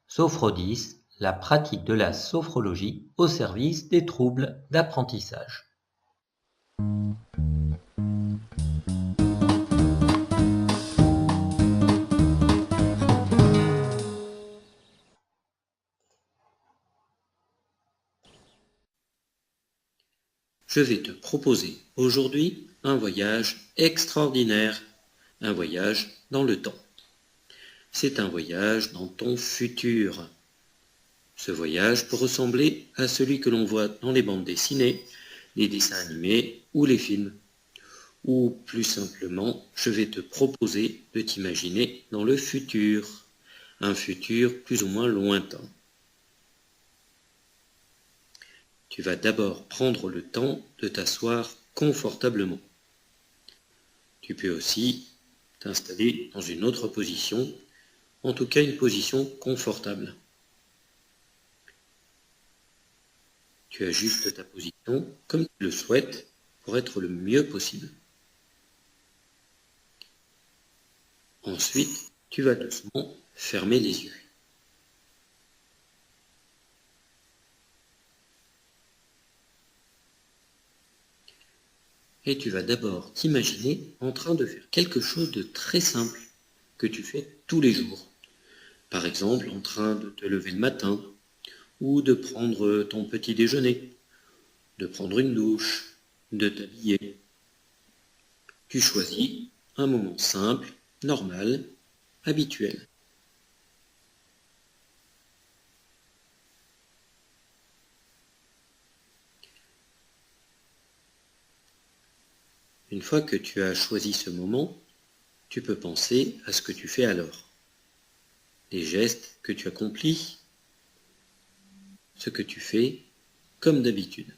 Sophrodis, la pratique de la sophrologie au service des troubles d'apprentissage. Je vais te proposer aujourd'hui un voyage extraordinaire, un voyage dans le temps. C'est un voyage dans ton futur. Ce voyage peut ressembler à celui que l'on voit dans les bandes dessinées, les dessins animés ou les films. Ou plus simplement, je vais te proposer de t'imaginer dans le futur, un futur plus ou moins lointain. Tu vas d'abord prendre le temps de t'asseoir confortablement. Tu peux aussi t'installer dans une autre position, en tout cas une position confortable. Tu ajustes ta position comme tu le souhaites pour être le mieux possible. Ensuite, tu vas doucement fermer les yeux. Et tu vas d'abord t'imaginer en train de faire quelque chose de très simple que tu fais tous les jours. Par exemple, en train de te lever le matin, ou de prendre ton petit déjeuner, de prendre une douche, de t'habiller. Tu choisis un moment simple, normal, habituel. Une fois que tu as choisi ce moment, tu peux penser à ce que tu fais alors. Les gestes que tu accomplis, ce que tu fais comme d'habitude.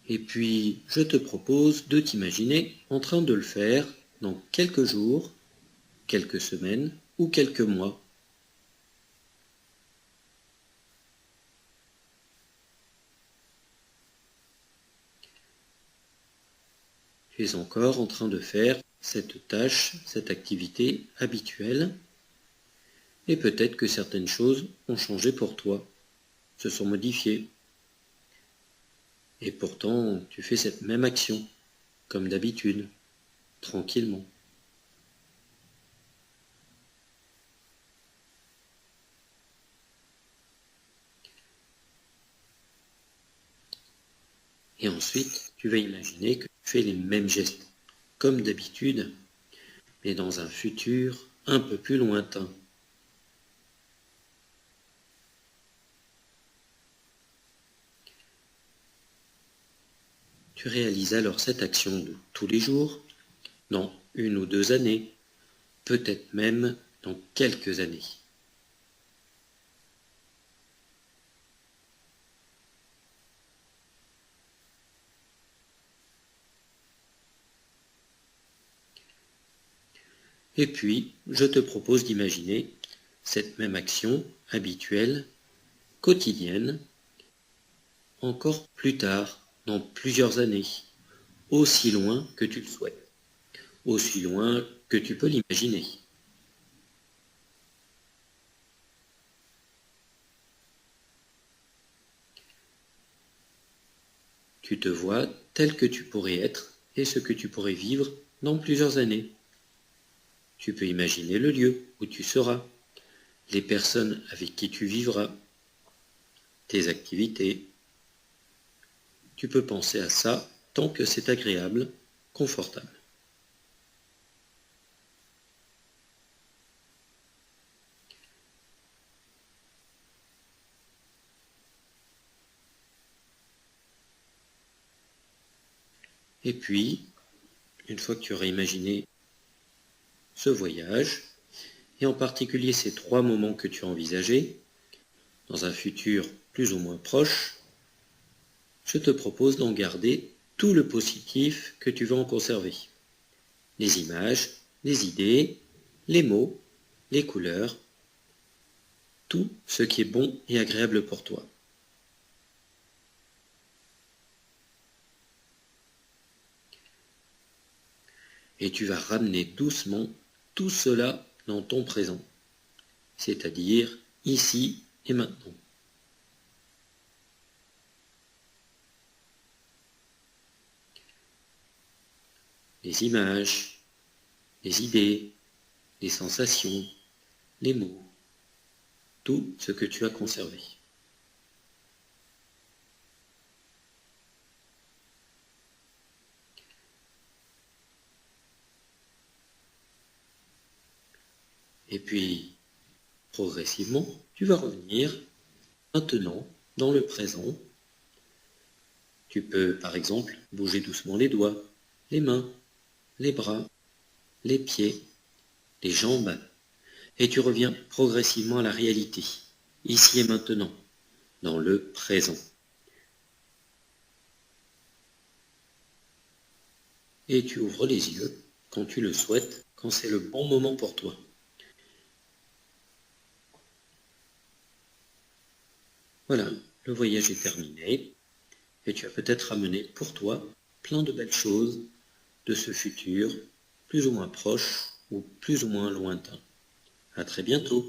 Et puis, je te propose de t'imaginer en train de le faire dans quelques jours, quelques semaines ou quelques mois. Tu es encore en train de faire cette tâche, cette activité habituelle, et peut-être que certaines choses ont changé pour toi, se sont modifiées. Et pourtant, tu fais cette même action, comme d'habitude, tranquillement. Et ensuite, tu vas imaginer que tu fais les mêmes gestes, comme d'habitude, mais dans un futur un peu plus lointain. Tu réalises alors cette action de tous les jours, dans 1 ou 2 années, peut-être même dans quelques années. Et puis, je te propose d'imaginer cette même action habituelle, quotidienne, encore plus tard, dans plusieurs années, aussi loin que tu le souhaites, aussi loin que tu peux l'imaginer. Tu te vois tel que tu pourrais être et ce que tu pourrais vivre dans plusieurs années. Tu peux imaginer le lieu où tu seras, les personnes avec qui tu vivras, tes activités. Tu peux penser à ça tant que c'est agréable, confortable. Et puis, une fois que tu auras imaginé ce voyage, et en particulier ces 3 moments que tu as envisagés, dans un futur plus ou moins proche, je te propose d'en garder tout le positif que tu veux en conserver. Les images, les idées, les mots, les couleurs, tout ce qui est bon et agréable pour toi. Et tu vas ramener doucement tout cela dans ton présent, c'est-à-dire ici et maintenant. Les images, les idées, les sensations, les mots, tout ce que tu as conservé. Et puis, progressivement, tu vas revenir maintenant dans le présent. Tu peux, par exemple, bouger doucement les doigts, les mains, les bras, les pieds, les jambes, et tu reviens progressivement à la réalité, ici et maintenant, dans le présent. Et tu ouvres les yeux quand tu le souhaites, quand c'est le bon moment pour toi. Voilà, le voyage est terminé, et tu as peut-être ramené pour toi plein de belles choses de ce futur, plus ou moins proche ou plus ou moins lointain. À très bientôt.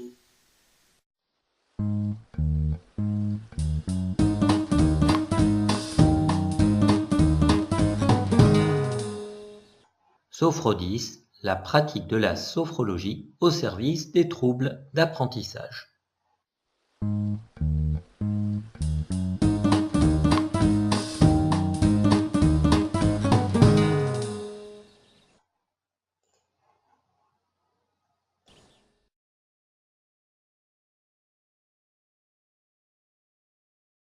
Sophrodis, la pratique de la sophrologie au service des troubles d'apprentissage.